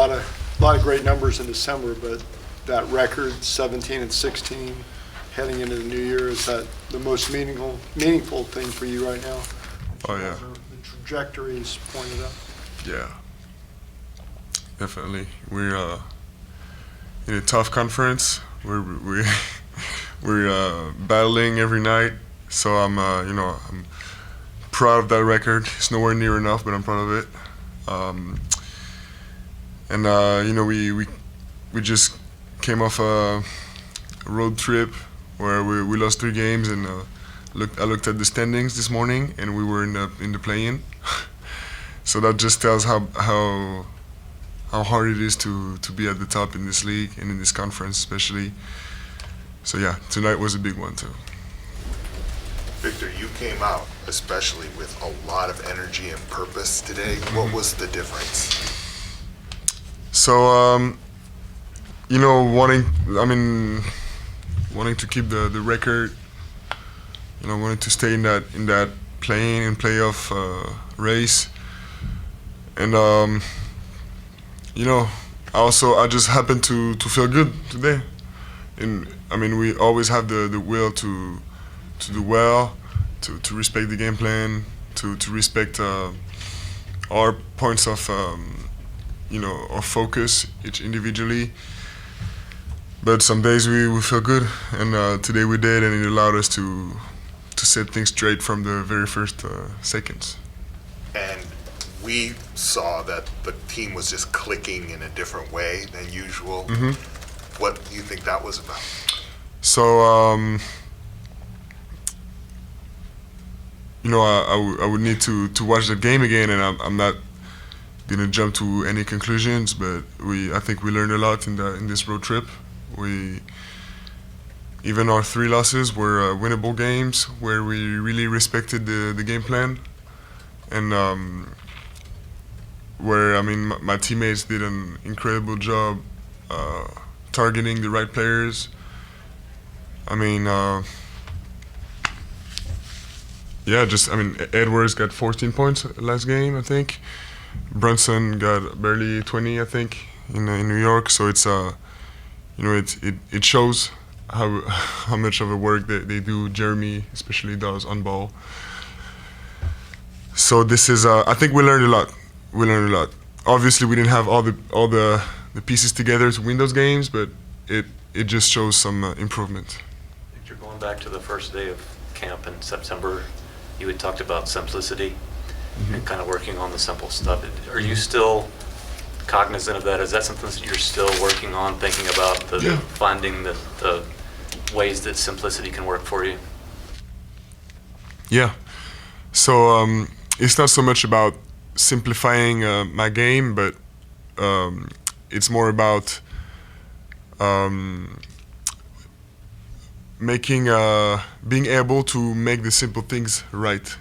lot of great numbers in December, but that record, 17 and 16, heading into the new year, is that the most meaningful thing for you right now? Oh yeah. The trajectories pointed up. Yeah. Definitely. We're in a tough conference. We're battling every night. So I'm proud of that record. It's nowhere near enough, but I'm proud of it. We just came off a road trip where we lost 3 games, and I looked at the standings this morning, and we were in the play-in. So that just tells how hard it is to be at the top in this league and in this conference especially. So yeah, tonight was a big one too. Victor, you came out especially with a lot of energy and purpose today. What was the difference? So, wanting to keep the record, wanting to stay in that playing and playoff race, and I just happened to feel good today. We always have the will to do well, to respect the game plan, to respect our points of of focus each individually. But some days we feel good, and today we did, and it allowed us to set things straight from the very first seconds. And we saw that the team was just clicking in a different way than usual. Mm-hmm. What do you think that was about? So, I would need to watch the game again, and I'm not gonna jump to any conclusions, but I think we learned a lot in this road trip. Even our 3 losses were winnable games where we really respected the game plan, and where my teammates did an incredible job targeting the right players. Edwards got 14 points last game, I think. Brunson got barely 20, I think, in New York. So it's it shows how much of a work they do. Jeremy especially does on ball. So this is I think we learned a lot. Obviously, we didn't have all the pieces together to win those games, but it just shows some improvement. Victor, going back to the first day of camp in September, you had talked about simplicity. Mm-hmm. And kind of working on the simple stuff. Are you still cognizant of that? Is that something that you're still working on, thinking about finding the ways that simplicity can work for you? Yeah. So it's not so much about simplifying my game, but it's more about being able to make the simple things right.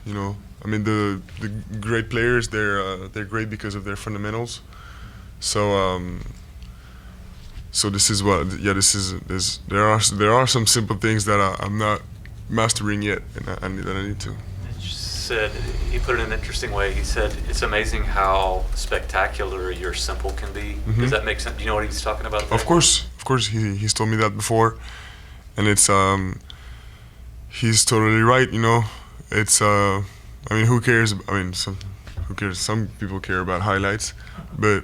The great players, they're great because of their fundamentals. So this is there are some simple things that I'm not mastering yet, and that I need to. He put it in an interesting way. He said, it's amazing how spectacular your simple can be. Mm-hmm. Does that make sense? Do you know what he's talking about there? Of course. He's told me that before, and it's he's totally right. It's who cares? Who cares? Some people care about highlights, but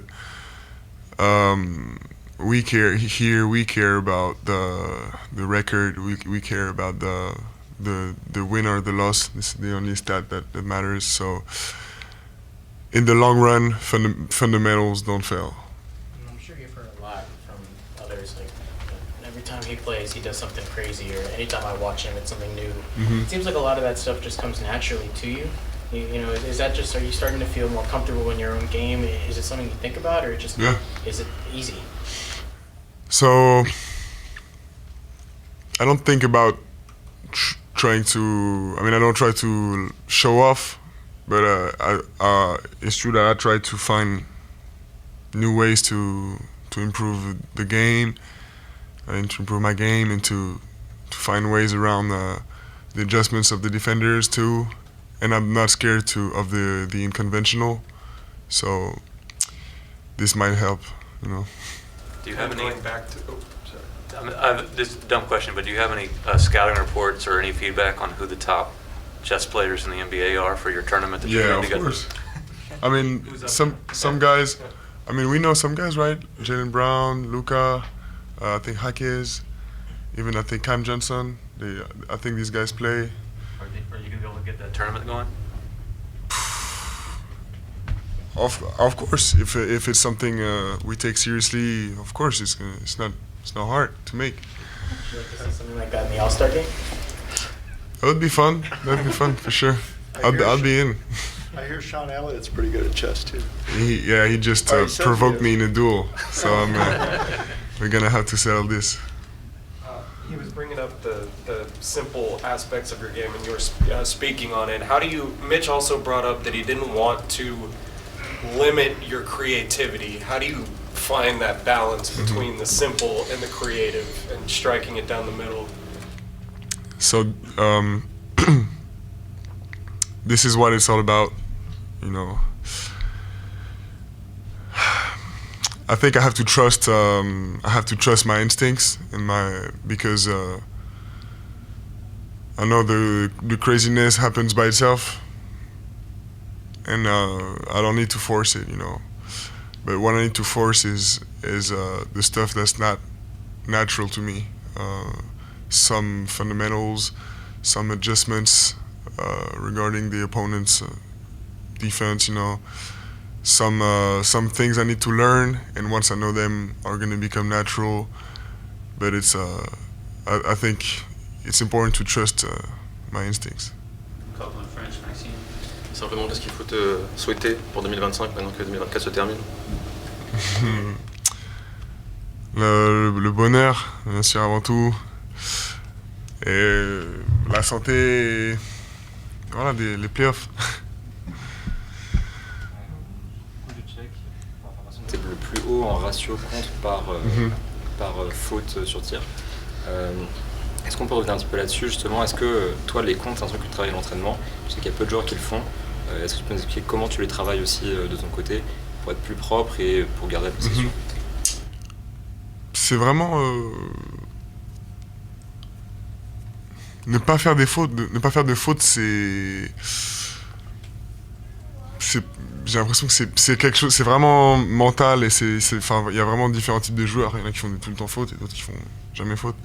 we care here. We care about the record. We care about the win or the loss. This is the only stat that matters. So in the long run, fundamentals don't fail. I'm sure you've heard a lot from others. Like every time he plays, he does something crazy, or anytime I watch him, it's something new. Mm-hmm. It seems like a lot of that stuff just comes naturally to you. Is that just? Are you starting to feel more comfortable in your own game? Is it something you think about, or is it easy? So I don't think about trying to. I don't try to show off, but it's true that I try to find new ways to improve the game, and to improve my game, and to find ways around the adjustments of the defenders too. And I'm not scared of the unconventional, so this might help. you know. Do you have any? Going back to, oh, sorry. This is a dumb question, but do you have any scouting reports or any feedback on who the top chess players in the NBA are for your tournament that you're Yeah, putting of together? course. I mean, Who's up some guys. I mean, we know some guys, right? Jalen Brown, Luka, I think Hakes, even I think Cam Johnson. I think these guys play. Are you going to be able to get that tournament going? Of course, if it's something we take seriously, of course it's not hard to make. Would you like to see something like that in the All-Star game? That would be fun. That'd be fun for sure. I'll be in. I hear Sean Elliott's pretty good at chess too. He just Oh, he says provoked he is. me in a duel, so we're gonna have to settle this. He was bringing up the simple aspects of your game, and you were speaking on it. How do you? Mitch also brought up that he didn't want to limit your creativity. How do you find that balance between the simple and the creative, and striking it down the middle? So this is what it's all about, you know. I think I have to trust. I have to trust my instincts and because I know the craziness happens by itself, and I don't need to force it, you know. But what I need to force is the stuff that's not natural to me. Some fundamentals, some adjustments regarding the opponent's defense, you know. Some things I need to learn, and once I know them, are going to become natural. But I think it's important to trust my instincts. Simplement, qu'est-ce qu'il faut te souhaiter pour 2025 maintenant que 2024 se termine? Le bonheur, bien sûr, avant tout. Et la santé, et voilà, les playoffs. C'est le plus haut en ratio contre par faute sur tir. Est-ce qu'on peut revenir un petit peu là-dessus justement? Est-ce que toi les comptes, c'est un truc que tu travailles à l'entraînement? Je sais qu'il y a peu de joueurs qui le font. Est-ce que tu peux nous expliquer comment tu les travailles aussi de ton côté pour être plus propre et pour garder la possession? C'est vraiment ne pas faire des fautes. Ne pas faire de fautes, c'est j'ai l'impression que c'est quelque chose, c'est vraiment mental, et enfin, il y a vraiment différents types de joueurs. Il y en a qui font tout le temps faute et d'autres qui font jamais faute.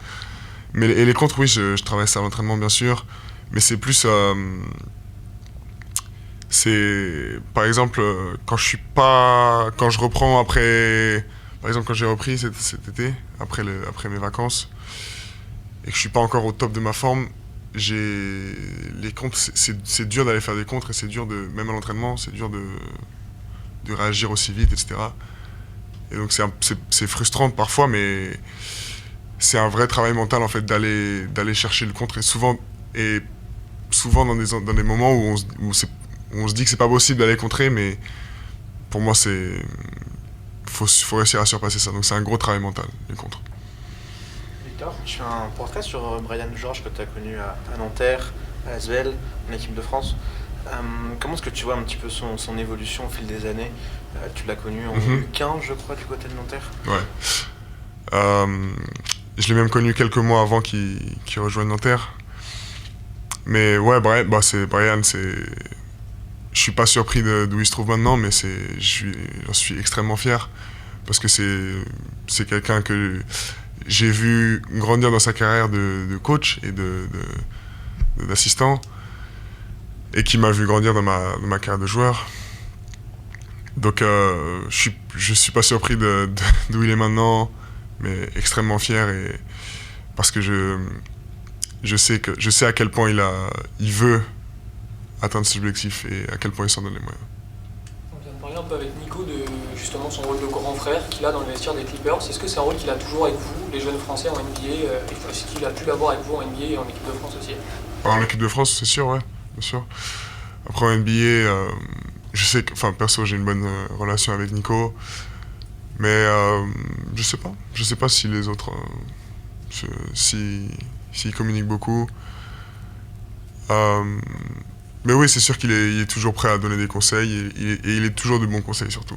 Mais les contres, oui, je travaille ça à l'entraînement, bien sûr. Mais c'est plus, c'est par exemple quand je reprends après, par exemple quand j'ai repris cet été après mes vacances et que je suis pas encore au top de ma forme. Les contres, c'est dur d'aller faire des contres, et c'est dur même à l'entraînement, c'est dur de réagir aussi vite, etc. Et donc c'est frustrant parfois, mais c'est un vrai travail mental en fait d'aller chercher le contre, et souvent dans des moments où on se dit que c'est pas possible d'aller contrer, mais pour moi faut réussir à surpasser ça. Donc c'est un gros travail mental, les contres. Victor, je fais un portrait sur Brian Georges que tu as connu à Nanterre, à l'ASVEL, en équipe de France. Comment est-ce que tu vois un petit peu son évolution au fil des années? Tu l'as connu en U15, je crois, du côté de Nanterre. Ouais. Je l'ai même connu quelques mois avant qu'il rejoigne Nanterre. Mais ouais, Brian, je suis pas surpris d'où il se trouve maintenant, mais j'en suis extrêmement fier, parce que c'est quelqu'un que j'ai vu grandir dans sa carrière de coach et d'assistant, et qui m'a vu grandir dans ma carrière de joueur. Donc je suis pas surpris d'où il est maintenant, mais extrêmement fier, et parce que je sais à quel point il veut atteindre ses objectifs et à quel point il s'en donne les moyens. On vient de parler un peu avec Nico de justement son rôle de grand frère qu'il a dans le vestiaire des Clippers. Est-ce que c'est un rôle qu'il a toujours avec vous, les jeunes Français en NBA, et est-ce qu'il a pu l'avoir avec vous en NBA et en équipe de France aussi? En équipe de France, c'est sûr, ouais, bien sûr. Après en NBA, je sais que, enfin perso, j'ai une bonne relation avec Nico, mais je sais pas si les autres, s'ils communiquent beaucoup. Mais oui, c'est sûr qu'il est toujours prêt à donner des conseils, et il est toujours de bons conseils surtout.